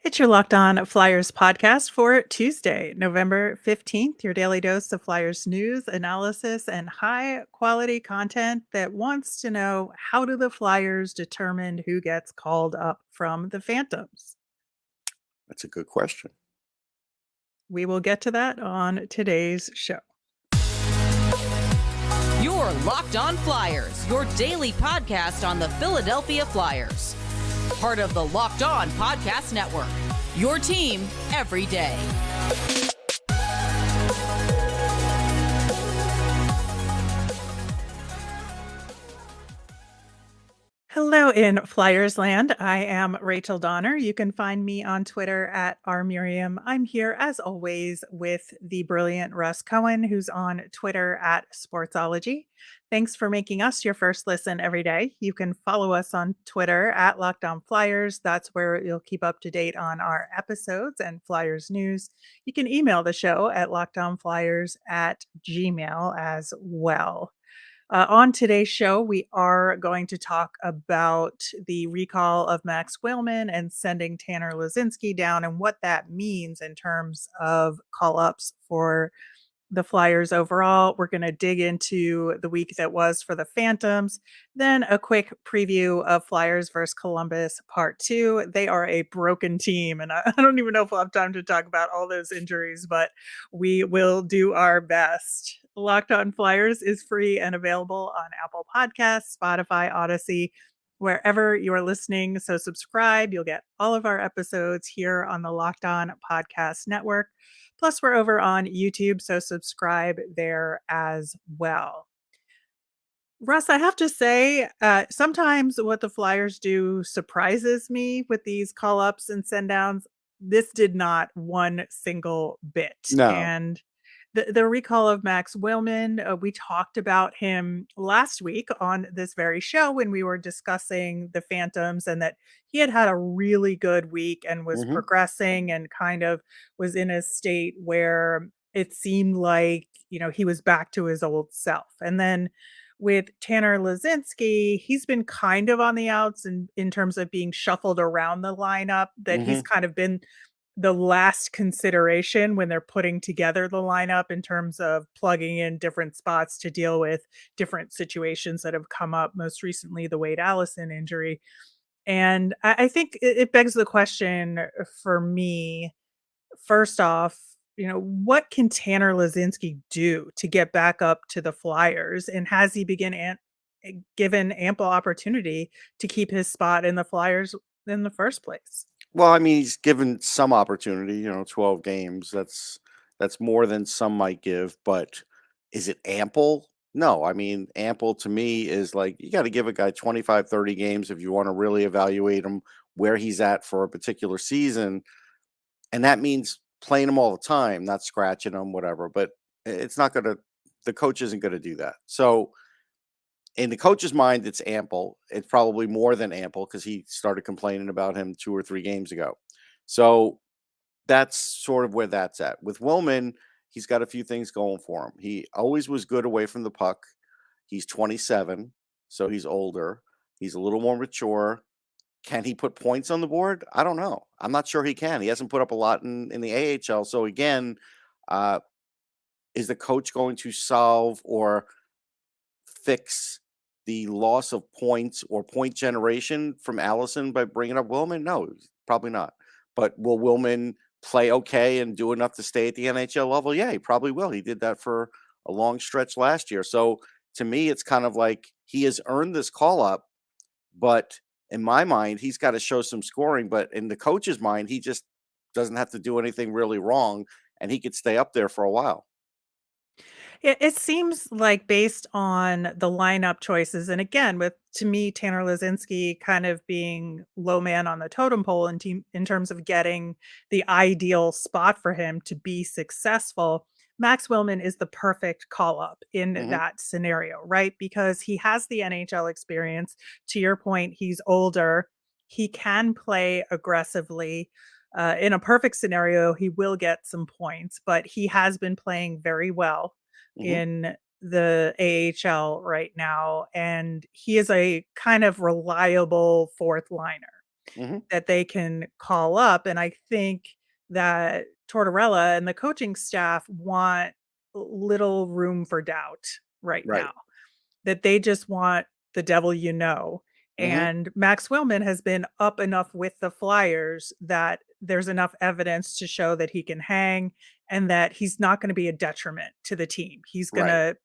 It's your Locked On Flyers podcast for Tuesday, November 15th, your daily dose of Flyers news, analysis, and high quality content that wants to know how do the Flyers determine who gets called up from the Phantoms? That's a good question. We will get to that on today's show. You're Locked On Flyers, your daily podcast on the Philadelphia Flyers. Part of the Locked On Podcast Network, your team every day. Hello in Flyers land. I am Rachel Donner. You can find me on Twitter at rmiriam. I'm here as always with the brilliant Russ Cohen, who's on Twitter at Sportsology. Thanks for making us your first listen every day. You can follow us on Twitter at Locked On Flyers. That's where you'll keep up to date on our episodes and Flyers news. You can email the show at lockedonflyers@gmail as well. On today's show, we are going to talk about the recall of Max Willman and sending Tanner Laczynski down and what that means in terms of call-ups for the Flyers overall. We're going to dig into the week that was for the Phantoms, then a quick preview of Flyers versus Columbus Part 2. They are a broken team, and I don't even know if we'll have time to talk about all those injuries, but we will do our best. Locked On Flyers is free and available on Apple Podcasts, Spotify, Odyssey, wherever you are listening. So subscribe. You'll get all of our episodes here on the Locked On Podcast Network. Plus, we're over on YouTube, so subscribe there as well. Russ, I have to say, sometimes what the Flyers do surprises me with these call-ups and send-downs. This did not one single bit. No. And the recall of Max Willman, we talked about him last week on this very show when we were discussing the Phantoms and that he had a really good week and was progressing and kind of was in a state where it seemed like, he was back to his old self. And then with Tanner Laczynski, he's been kind of on the outs in terms of being shuffled around the lineup, that he's kind of been the last consideration when they're putting together the lineup in terms of plugging in different spots to deal with different situations that have come up, most recently the Wade Allison injury. And I think it begs the question for me, first off, what can Tanner Laczynski do to get back up to the Flyers? And has he given ample opportunity to keep his spot in the Flyers in the first place? Well, I mean, he's given some opportunity, 12 games. That's more than some might give, but is it ample? No. I mean, ample to me is like you got to give a guy 25, 30 games if you want to really evaluate him where he's at for a particular season. And that means playing him all the time, not scratching him, whatever. But it's not going to, the coach isn't going to do that. So, in the coach's mind, it's ample. It's probably more than ample because he started complaining about him 2 or 3 games ago. So that's sort of where that's at. With Willman, he's got a few things going for him. He always was good away from the puck. He's 27, so he's older. He's a little more mature. Can he put points on the board? I don't know. I'm not sure he can. He hasn't put up a lot in the AHL. So again, is the coach going to solve or fix the loss of points or point generation from Allison by bringing up Willman? No, probably not. But will Willman play okay and do enough to stay at the NHL level? Yeah, he probably will. He did that for a long stretch last year. So to me, it's kind of like he has earned this call up, but in my mind, he's got to show some scoring. But in the coach's mind, he just doesn't have to do anything really wrong, and he could stay up there for a while. It seems like based on the lineup choices, and again, to me, Tanner Laczynski kind of being low man on the totem pole in terms of getting the ideal spot for him to be successful, Max Willman is the perfect call up in that scenario, right? Because he has the NHL experience. To your point, he's older. He can play aggressively. In a perfect scenario, he will get some points, but he has been playing very well in the AHL right now, and he is a kind of reliable fourth liner. Mhm. that they can call up. And I think that Tortorella and the coaching staff want little room for doubt right Right. now, that they just want the devil you know. Mhm. And Max Willman has been up enough with the Flyers that there's enough evidence to show that he can hang and that he's not going to be a detriment to the team. He's going Right. to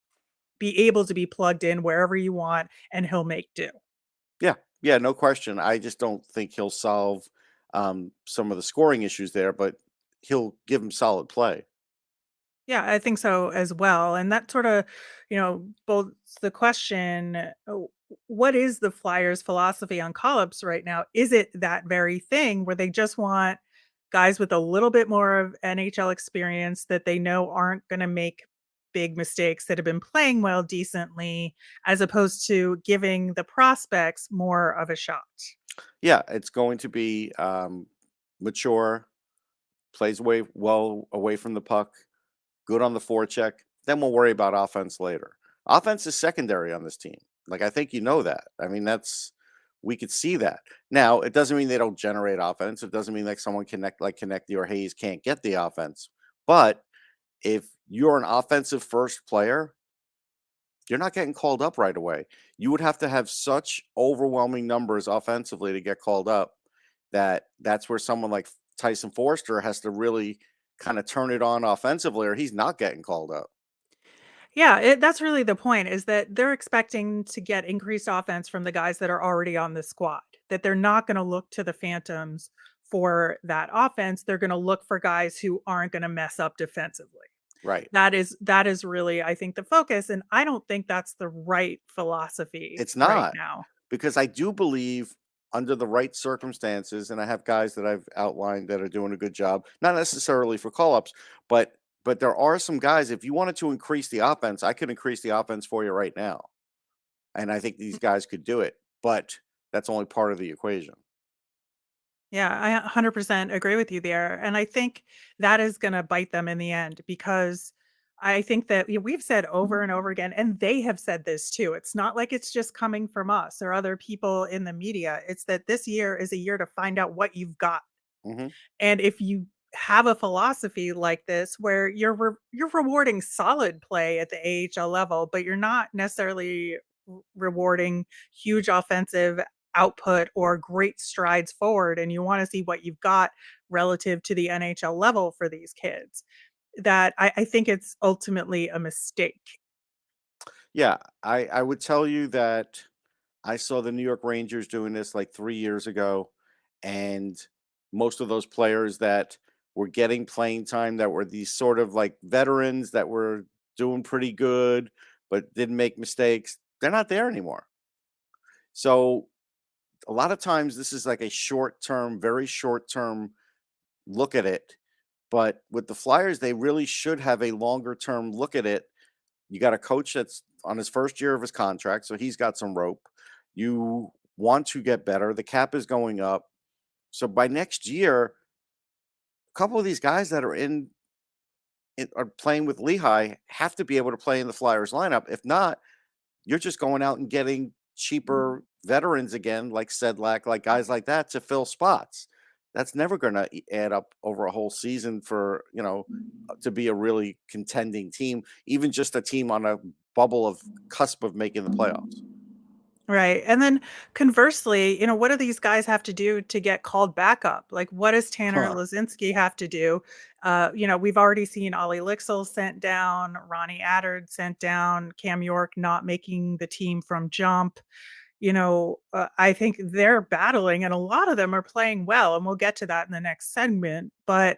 be able to be plugged in wherever you want and he'll make do. Yeah. Yeah, no question. I just don't think he'll solve, some of the scoring issues there, but he'll give him solid play. Yeah, I think so as well. And that sort of, both the question, what is the Flyers' philosophy on call-ups right now? Is it that very thing where they just want guys with a little bit more of NHL experience that they know aren't going to make big mistakes, that have been playing well decently, as opposed to giving the prospects more of a shot? Yeah, it's going to be, mature, plays away from the puck, good on the forecheck, then we'll worry about offense later. Offense is secondary on this team. Like, I think you know that. I mean, we could see that. Now, it doesn't mean they don't generate offense. It doesn't mean like someone like Connecty or Hayes can't get the offense. But if you're an offensive first player, you're not getting called up right away. You would have to have such overwhelming numbers offensively to get called up that's where someone like Tyson Forster has to really kind of turn it on offensively or he's not getting called up. Yeah, that's really the point, is that they're expecting to get increased offense from the guys that are already on the squad, that they're not going to look to the Phantoms for that offense. They're going to look for guys who aren't going to mess up defensively. Right. That is really, I think, the focus. And I don't think that's the right philosophy It's right not now. because I do believe under the right circumstances, and I have guys that I've outlined that are doing a good job, not necessarily for call ups, but there are some guys. If you wanted to increase the offense, I could increase the offense for you right now. And I think these guys could do it, but that's only part of the equation. Yeah, I 100% agree with you there. And I think that is going to bite them in the end, because I think that we've said over and over again, and they have said this too. It's not like it's just coming from us or other people in the media. It's that this year is a year to find out what you've got. Hmm. And if you have a philosophy like this where you're rewarding solid play at the AHL level, but you're not necessarily rewarding huge offensive output or great strides forward, and you want to see what you've got relative to the NHL level for these kids, that I think it's ultimately a mistake. Yeah, I would tell you that I saw the New York Rangers doing this like 3 years ago, and most of those players that were getting playing time that were these sort of like veterans that were doing pretty good but didn't make mistakes, they're not there anymore. So a lot of times this is like a short term, very short term look at it. But with the Flyers, they really should have a longer term look at it. You got a coach that's on his first year of his contract, so he's got some rope. You want to get better. The cap is going up. So by next year, a couple of these guys that are playing with Lehigh have to be able to play in the Flyers lineup. If not, you're just going out and getting cheaper veterans again, like Sedlak, like guys like that to fill spots. That's never going to add up over a whole season for, to be a really contending team, even just a team on a bubble of cusp of making the playoffs. Right. And then conversely, what do these guys have to do to get called back up? Like, what does Tanner Huh. Laczynski have to do? We've already seen Olle Lycksell sent down, Ronnie Attard sent down, Cam York not making the team from jump. I think they're battling, and a lot of them are playing well. And we'll get to that in the next segment. But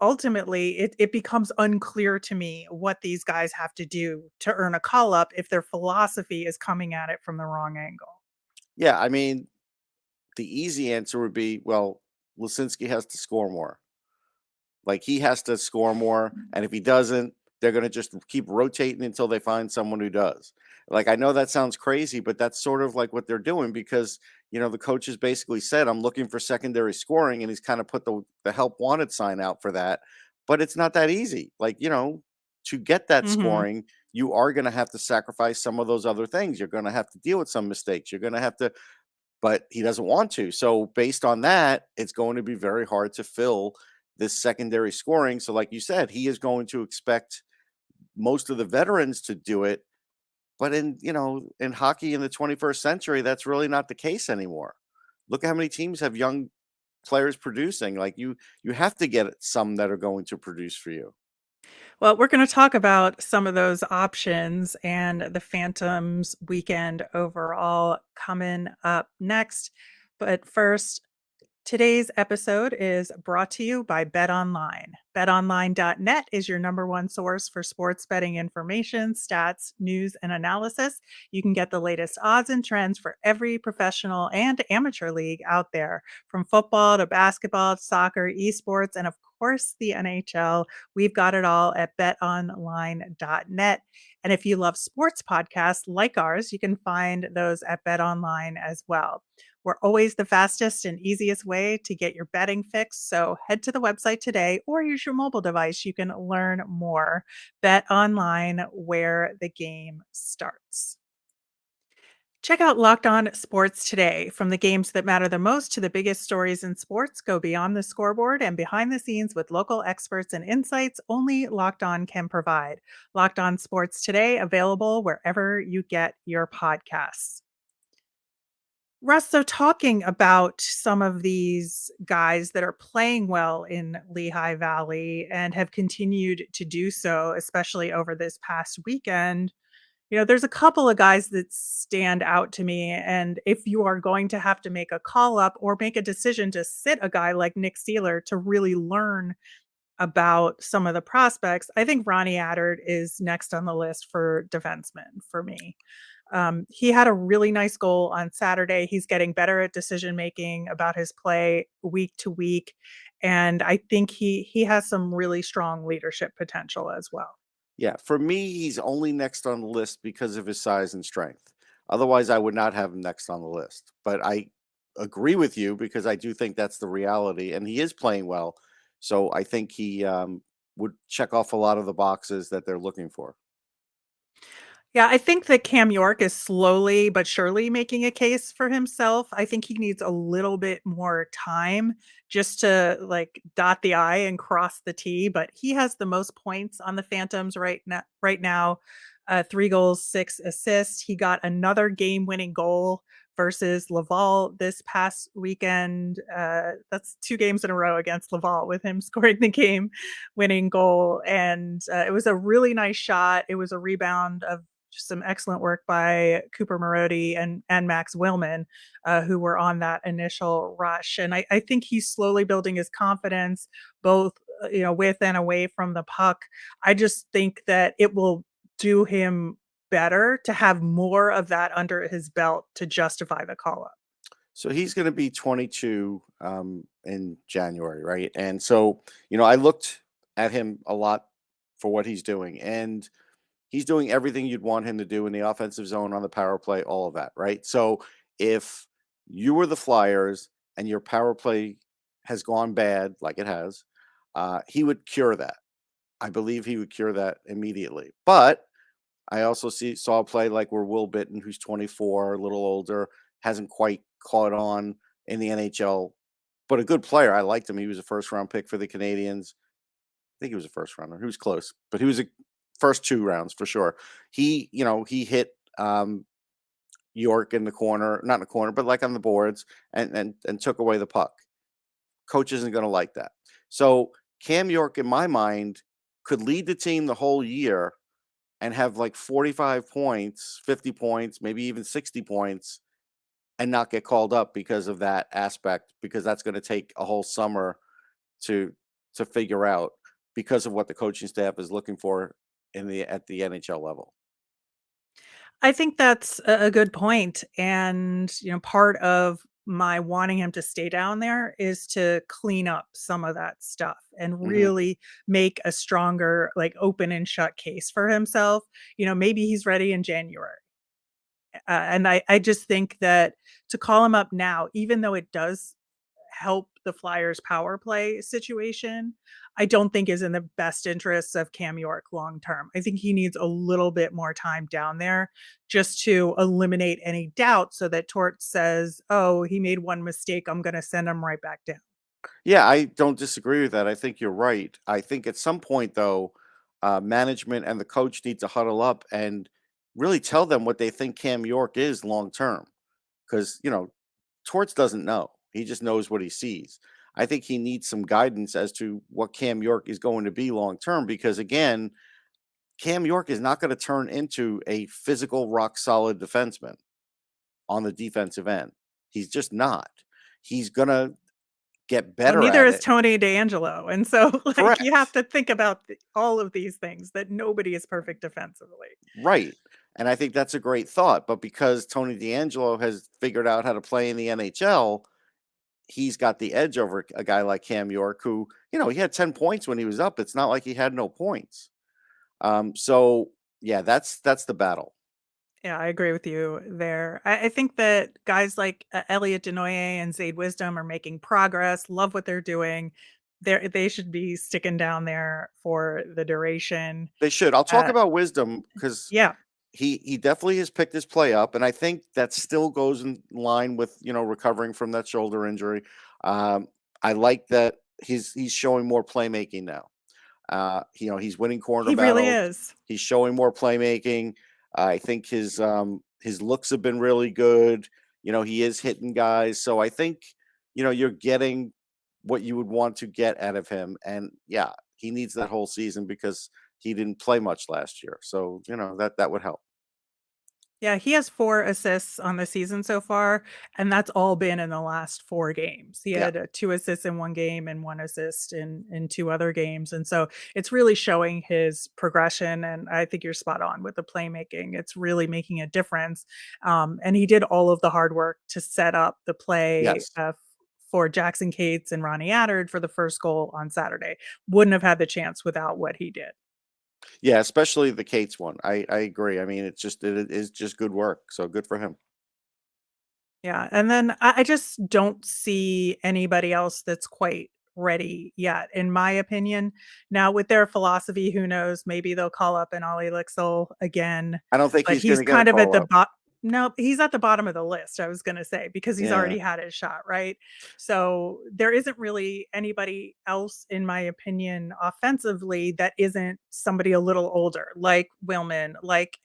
ultimately, it becomes unclear to me what these guys have to do to earn a call up if their philosophy is coming at it from the wrong angle. Yeah. I mean, the easy answer would be, well, Lisinski has to score more. Like he has to score more, and if he doesn't, they're going to just keep rotating until they find someone who does. Like I know that sounds crazy, but that's sort of like what they're doing because the coaches basically said, "I'm looking for secondary scoring," and he's kind of put the help wanted sign out for that. But it's not that easy. Like to get that Mhm. scoring, you are going to have to sacrifice some of those other things. You're going to have to deal with some mistakes. You're going to have to but he doesn't want to. So based on that, it's going to be very hard to fill this secondary scoring. So like you said, he is going to expect most of the veterans to do it. But in hockey in the 21st century, that's really not the case anymore. Look at how many teams have young players producing. Like you have to get some that are going to produce for you. Well, we're going to talk about some of those options and the Phantoms weekend overall coming up next. But first, today's episode is brought to you by BetOnline. BetOnline.net is your number one source for sports betting information, stats, news, and analysis. You can get the latest odds and trends for every professional and amateur league out there, from football to basketball, soccer, esports, and of course the NHL. We've got it all at betonline.net. And if you love sports podcasts like ours, you can find those at BetOnline as well. We're always the fastest and easiest way to get your betting fix. So head to the website today or use your mobile device. You can learn more. Bet online, where the game starts. Check out Locked On Sports today. From the games that matter the most to the biggest stories in sports, go beyond the scoreboard and behind the scenes with local experts and insights only Locked On can provide. Locked On Sports today, available wherever you get your podcasts. Russ, so talking about some of these guys that are playing well in Lehigh Valley and have continued to do so, especially over this past weekend, there's a couple of guys that stand out to me. And if you are going to have to make a call up or make a decision to sit a guy like Nick Seeler to really learn about some of the prospects, I think Ronnie Attard is next on the list for defensemen for me. He had a really nice goal on Saturday. He's getting better at decision making about his play week to week, and I think he has some really strong leadership potential as well. Yeah, for me, he's only next on the list because of his size and strength. Otherwise, I would not have him next on the list. But I agree with you because I do think that's the reality, and he is playing well. So I think he would check off a lot of the boxes that they're looking for. Yeah, I think that Cam York is slowly but surely making a case for himself. I think he needs a little bit more time just to like dot the I and cross the T, but he has the most points on the Phantoms right now. 3 goals, 6 assists. He got another game-winning goal versus Laval this past weekend. That's 2 games in a row against Laval with him scoring the game-winning goal, and it was a really nice shot. It was a rebound of just some excellent work by Cooper Marody and Max Willman, who were on that initial rush. And I think he's slowly building his confidence, both with and away from the puck. I just think that it will do him better to have more of that under his belt to justify the call up. So he's going to be 22 in January, right? And so, I looked at him a lot for what he's doing, and he's doing everything you'd want him to do in the offensive zone, on the power play, all of that, right? So if you were the Flyers and your power play has gone bad, like it has, he would cure that. I believe he would cure that immediately. But I also saw a play like where Will Bitten, who's 24, a little older, hasn't quite caught on in the NHL, but a good player. I liked him. He was a first-round pick for the Canadians. I think he was a first rounder. He was close, but he was a first 2 rounds for sure. He hit York in the corner, not in the corner, but like on the boards, and took away the puck. Coach isn't going to like that. So Cam York, in my mind, could lead the team the whole year and have like 45 points, 50 points, maybe even 60 points, and not get called up because of that aspect, because that's going to take a whole summer to figure out, because of what the coaching staff is looking for at the NHL level. I think that's a good point. And, part of my wanting him to stay down there is to clean up some of that stuff and hmm really make a stronger, like open and shut case for himself. Maybe he's ready in January. And I just think that to call him up now, even though it does help the Flyers power play situation, I don't think is in the best interests of Cam York long term. I think he needs a little bit more time down there just to eliminate any doubt so that Torts says, oh, he made one mistake. I'm going to send him right back down. Yeah, I don't disagree with that. I think you're right. I think at some point, though, management and the coach need to huddle up and really tell them what they think Cam York is long term. Because, Torts doesn't know. He just knows what he sees. I think he needs some guidance as to what Cam York is going to be long term. Because, again, Cam York is not going to turn into a physical, rock solid defenseman on the defensive end. He's just not. He's going to get Well, better neither at is it. Tony DeAngelo. And so, like, you have Correct. to think about all of these things that nobody is perfect defensively. Right. And I think that's a great thought. But because Tony DeAngelo has figured out how to play in the NHL, he's got the edge over a guy like Cam York, who, he had 10 points when he was up. It's not like he had no points. So yeah, that's the battle. Yeah, I agree with you there. I think that guys like Elliot Desnoyers and Zayde Wisdom are making progress. Love what they're doing. They should be sticking down there for the duration. They should. I'll talk Uh, about Wisdom because yeah, he definitely has picked his play up, and I think that still goes in line with recovering from that shoulder injury. I like that he's showing more playmaking now. He's winning corner he really battles. is. He's showing more playmaking. I think his looks have been really good. He is hitting guys. So I think, you're getting what you would want to get out of him. And yeah, he needs that whole season because he didn't play much last year. So, that would help. Yeah, he has 4 assists on the season so far, and that's all been in the last 4 games. He Yeah. had 2 assists in 1 game and 1 assist in 2 other games, and so it's really showing his progression, and I think you're spot on with the playmaking. It's really making a difference, and he did all of the hard work to set up the play, Yes. for Jackson Cates and Ronnie Attard for the first goal on Saturday. Wouldn't have had the chance without what he did. Yeah, especially the Cates one. I agree. I mean, it is just good work. So good for him. Yeah, and then I just don't see anybody else that's quite ready yet, in my opinion. Now, with their philosophy, who knows? Maybe they'll call up an Olle Lycksell again, I don't think but he's he's gonna get a kind of at call the up. no, he's at the bottom of the list, I was gonna say, because he's Yeah. already had his shot, right? So there isn't really anybody else, in my opinion, offensively that isn't somebody a little older, like Willman, like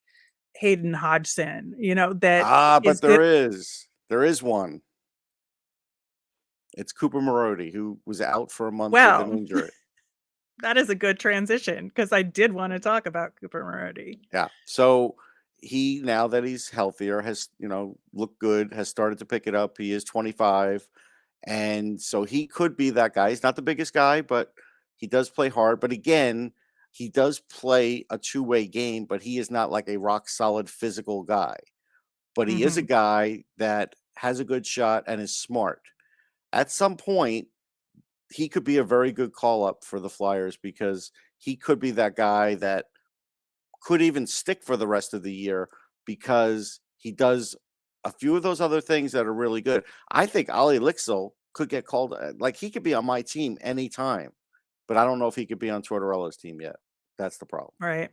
Hayden Hodgson, that But is good. there is one. It's Cooper Marody, who was out for a month with an Well, injury. that is a good transition because I did wanna talk about Cooper Marody. Yeah. So he, now that he's healthier, has, looked good, has started to pick it up. He is 25. And so he could be that guy. He's not the biggest guy, but he does play hard. But again, he does play a two-way game, but he is not like a rock solid physical guy. But he is a Mhm. guy that has a good shot and is smart. At some point, he could be a very good call up for the Flyers because he could be that guy that could even stick for the rest of the year because he does a few of those other things that are really good. I think Olle Lycksell could get called, like he could be on my team anytime, but I don't know if he could be on Tortorella's team yet. That's the problem. Right.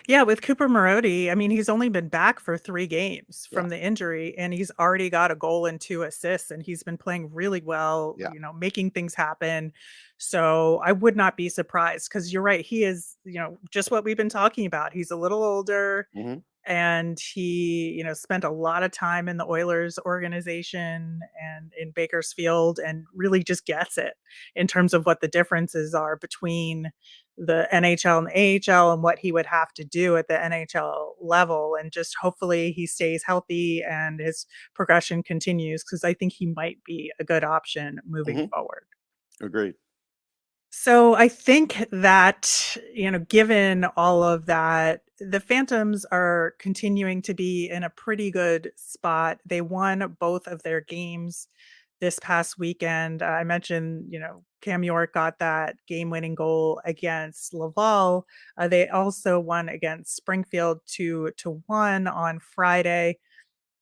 Yeah, with Cooper Marody, I mean, he's only been back for 3 games Yeah. from the injury, and he's already got a goal and 2 assists, and he's been playing really well, Yeah. making things happen. So I would not be surprised because you're right. He is, just what we've been talking about. He's a little older Hmm. and he, spent a lot of time in the Oilers organization and in Bakersfield and really just gets it in terms of what the differences are between the NHL and the AHL and what he would have to do at the NHL level. And just hopefully he stays healthy and his progression continues because I think he might be a good option moving Hmm. forward. Agreed. So I think that, given all of that, the Phantoms are continuing to be in a pretty good spot. They won both of their games this past weekend. I mentioned, Cam York got that game-winning goal against Laval. They also won against Springfield 2-1 on Friday.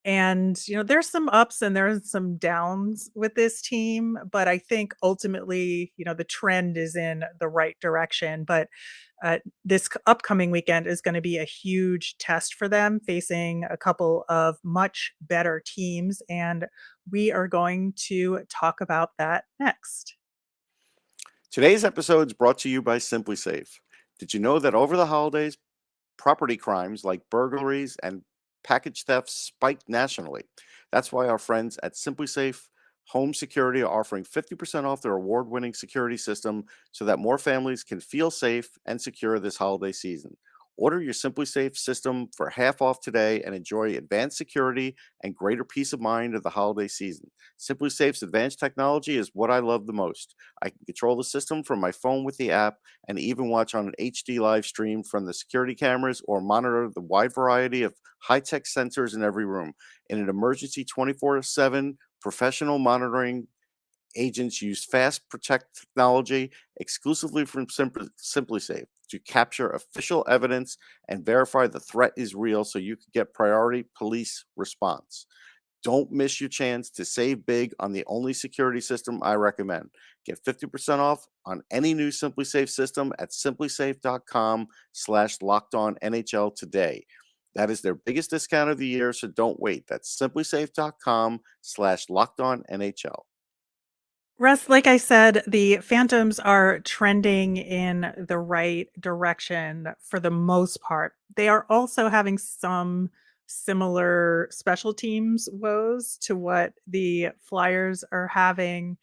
And, there's some ups and there's some downs with this team, but I think ultimately, the trend is in the right direction. But this upcoming weekend is going to be a huge test for them, facing a couple of much better teams. And we are going to talk about that next. Today's episode is brought to you by Simply Safe. Did you know that over the holidays, property crimes like burglaries and package thefts spiked nationally? That's why our friends at Simply Safe Home Security are offering 50% off their award-winning security system so that more families can feel safe and secure this holiday season. Order your Simply Safe system for half off today and enjoy advanced security and greater peace of mind of the holiday season. Simply Safe's advanced technology is what I love the most. I can control the system from my phone with the app and even watch on an HD live stream from the security cameras or monitor the wide variety of high-tech sensors in every room. In an emergency 24/7 professional monitoring, agents use Fast Protect technology exclusively from Simply Safe to capture official evidence and verify the threat is real so you can get priority police response. Don't miss your chance to save big on the only security system I recommend. Get 50% off on any new Simply Safe system at simplysafe.com/lockedonnhl today. That is their biggest discount of the year, so don't wait. That's simplysafe.com/lockedonnhl. Russ, like I said, the Phantoms are trending in the right direction for the most part. They are also having some similar special teams woes to what the Flyers are having.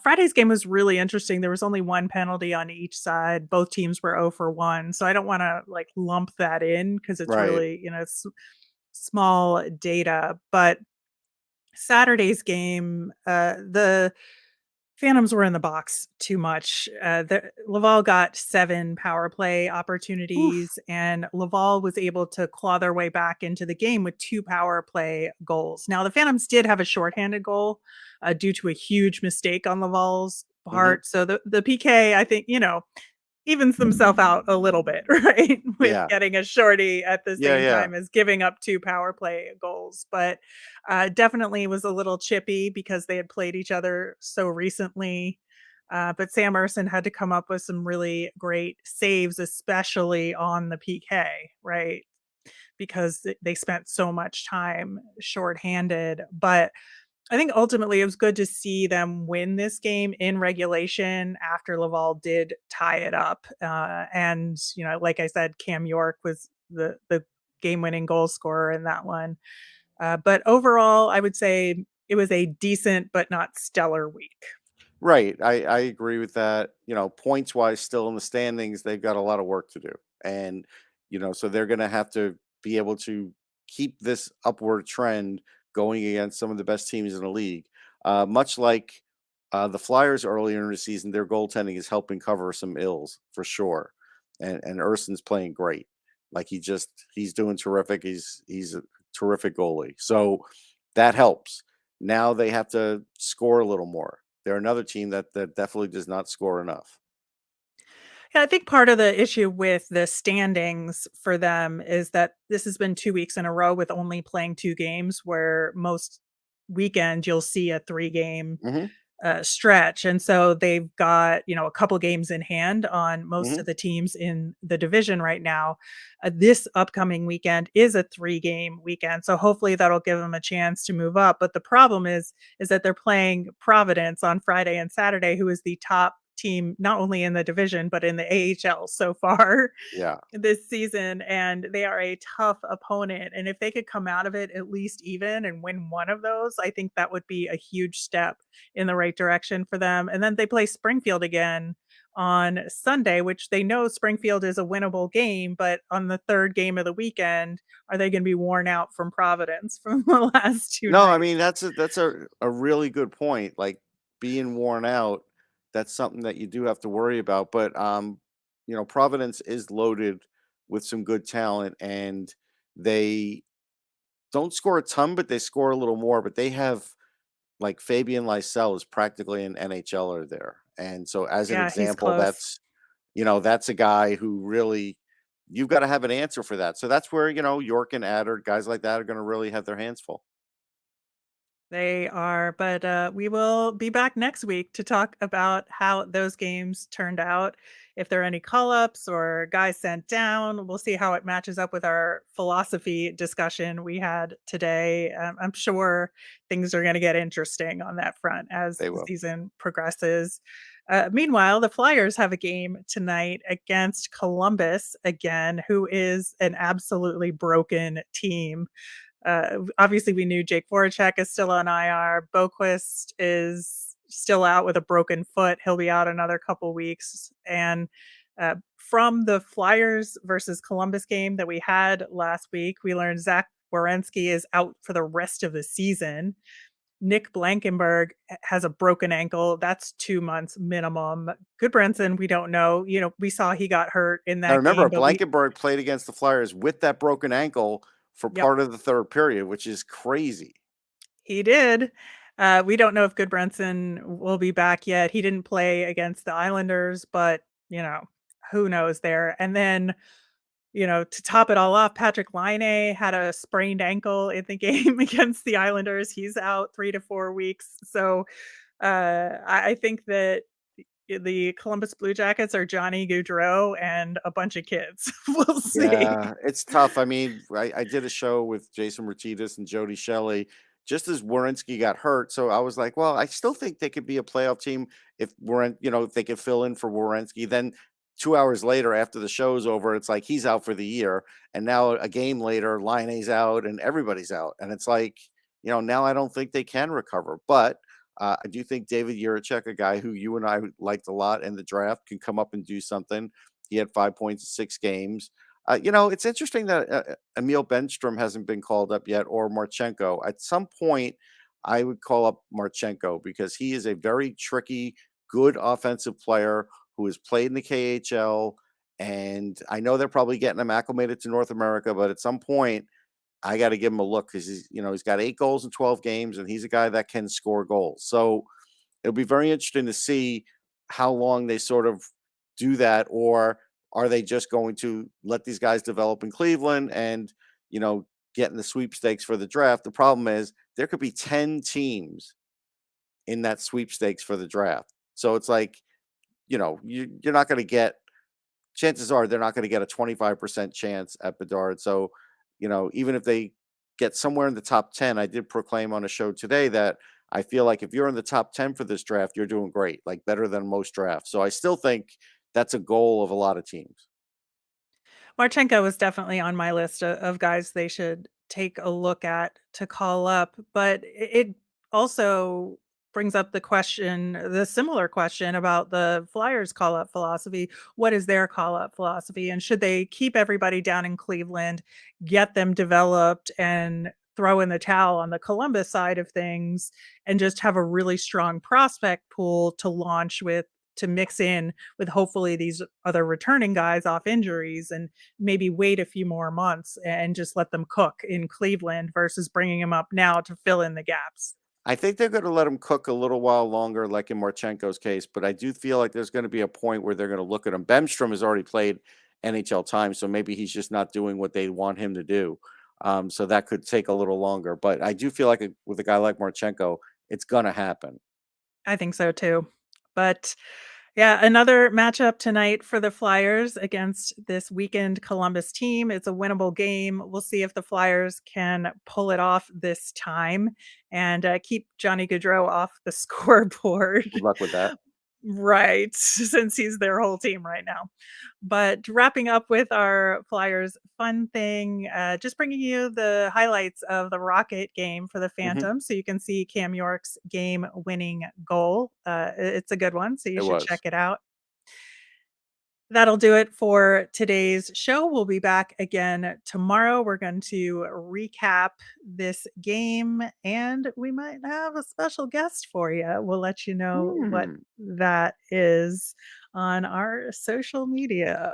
Friday's game was really interesting. There was only one penalty on each side. Both teams were 0 for 1. So I don't want to lump that in because it's Right. really, small data. But Saturday's game, the Phantoms were in the box too much. Laval got 7 power play Oof. opportunities, and Laval was able to claw their way back into the game with 2 power play goals. Now, the Phantoms did have a shorthanded goal due to a huge mistake on Laval's Hmm. part. So the PK, I think, evens themselves out a little bit, right? With Yeah. getting a shorty at the Yeah. same Yeah. time as giving up 2 power play goals. But definitely was a little chippy because they had played each other so recently. But Sam Erson had to come up with some really great saves, especially on the PK, right? Because they spent so much time shorthanded. But I think ultimately it was good to see them win this game in regulation after Laval did tie it up. And, like I said, Cam York was the game winning goal scorer in that one. But overall, I would say it was a decent but not stellar week. Right. I agree with that. Points wise, still in the standings, they've got a lot of work to do. And, so they're going to have to be able to keep this upward trend going against some of the best teams in the league. Much like the Flyers earlier in the season, their goaltending is helping cover some ills for sure. And Urson's playing great. Like he's doing terrific. He's a terrific goalie. So that helps. Now they have to score a little more. They're another team that definitely does not score enough. Yeah, I think part of the issue with the standings for them is that this has been 2 weeks in a row with only playing 2 games, where most weekend you'll see a 3-game Mhm, stretch. And so they've got, a couple games in hand on most mhm. of the teams in the division right now. This upcoming weekend is a 3-game weekend. So hopefully that'll give them a chance to move up. But the problem is that they're playing Providence on Friday and Saturday, who is the top team not only in the division but in the AHL so far Yeah. this season, and they are a tough opponent. And if they could come out of it at least even and win one of those, I think that would be a huge step in the right direction for them. And then they play Springfield again on Sunday, which they know Springfield is a winnable game, but on the 3rd game of the weekend, are they going to be worn out from Providence from the last 2 No, I nights? mean, that's a really good point, like, being worn out, that's something that you do have to worry about, but, Providence is loaded with some good talent, and they don't score a ton, but they score a little more, but they have like Fabian Lysell is practically an NHLer there. And so as an Yeah, he's example, close. that's a guy who really you've got to have an answer for that. So that's where, York and Attard, guys like that are going to really have their hands full. They are, but we will be back next week to talk about how those games turned out. If there are any call-ups or guys sent down, we'll see how it matches up with our philosophy discussion we had today. I'm sure things are going to get interesting on that front as They the will. season progresses. Meanwhile, the Flyers have a game tonight against Columbus again, who is an absolutely broken team. Obviously, we knew Jake Voracek is still on IR. Boquist is still out with a broken foot. He'll be out another couple weeks. And from the Flyers versus Columbus game that we had last week, we learned Zack Werenski is out for the rest of the season. Nick Blankenberg has a broken ankle. That's 2 months minimum. Goodbranson, we don't know. We saw he got hurt in Now that remember, game, but Blankenberg played against the Flyers with that broken ankle for yep. part of the third period, which is crazy. He did. We don't know if Goodbranson will be back yet. He didn't play against the Islanders, but, who knows there. And then, to top it all off, Patrick Laine had a sprained ankle in the game against the Islanders. He's out 3 to 4 weeks. So, I think that the Columbus Blue Jackets are Johnny Gaudreau and a bunch of kids. We'll see. Yeah, it's tough. I mean, I did a show with Jason Martinez and Jody Shelley just as Werenski got hurt. So I was like, well, I still think they could be a playoff team if if they could fill in for Werenski. Then 2 hours later, after the show's over, it's like he's out for the year. And now a game later, Laine's out and everybody's out. And it's like, now I don't think they can recover. But I do think David Jiricek, a guy who you and I liked a lot in the draft, can come up and do something. He had 5 points in 6 games. It's interesting that Emil Benstrom hasn't been called up yet, or Marchenko. At some point, I would call up Marchenko because he is a very tricky, good offensive player who has played in the KHL. And I know they're probably getting him acclimated to North America, but at some point, I got to give him a look because he's got 8 goals in 12 games, and he's a guy that can score goals. So it'll be very interesting to see how long they sort of do that, or are they just going to let these guys develop in Cleveland and, get in the sweepstakes for the draft? The problem is there could be 10 teams in that sweepstakes for the draft. So it's like, you're not going to get, chances are they're not going to get a 25% chance at Bedard. So, even if they get somewhere in the top 10, I did proclaim on a show today that I feel like if you're in the top 10 for this draft, you're doing great, like better than most drafts. So I still think that's a goal of a lot of teams. Marchenko was definitely on my list of guys they should take a look at to call up, but it also brings up the similar question about the Flyers call up philosophy. What is their call up philosophy? And should they keep everybody down in Cleveland, get them developed, and throw in the towel on the Columbus side of things and just have a really strong prospect pool to launch with, to mix in with hopefully these other returning guys off injuries, and maybe wait a few more months and just let them cook in Cleveland versus bringing them up now to fill in the gaps? I think they're going to let him cook a little while longer, like in Marchenko's case, but I do feel like there's going to be a point where they're going to look at him. Bemstrom has already played NHL time, so maybe he's just not doing what they want him to do. So that could take a little longer, but I do feel like with a guy like Marchenko, it's going to happen. I think so too. But yeah, another matchup tonight for the Flyers against this weakened Columbus team. It's a winnable game. We'll see if the Flyers can pull it off this time and keep Johnny Gaudreau off the scoreboard. Good luck with that. Right, since he's their whole team right now. But wrapping up with our Flyers fun thing, just bringing you the highlights of the Rocket game for the Mhm. Phantom, so you can see Cam York's game-winning goal. It's a good one, so you It should was. check it out. That'll do it for today's show. We'll be back again tomorrow. We're going to recap this game, and we might have a special guest for you. We'll let you know what Hmm. that is on our social media.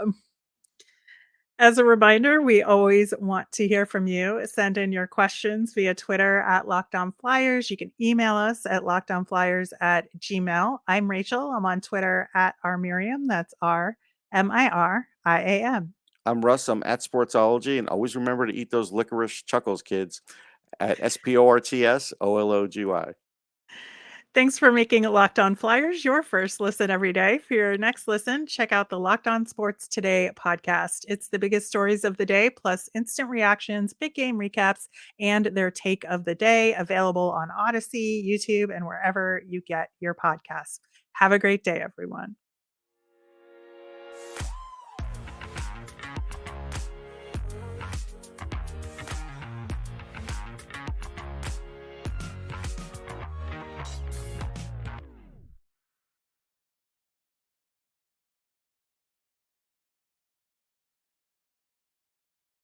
As a reminder, we always want to hear from you. Send in your questions via Twitter at Lockdown Flyers. You can email us at lockdownflyers@gmail. I'm Rachel. I'm on Twitter at rmiriam. That's RMIRIAM. I'm Russ. I'm at Sportsology, and always remember to eat those licorice chuckles, kids. at SPORTSOLOGY. Thanks for making Locked On Flyers your first listen every day. For your next listen, check out the Locked On Sports Today podcast. It's the biggest stories of the day, plus instant reactions, big game recaps, and their take of the day, available on Odyssey, YouTube, and wherever you get your podcasts. Have a great day, everyone.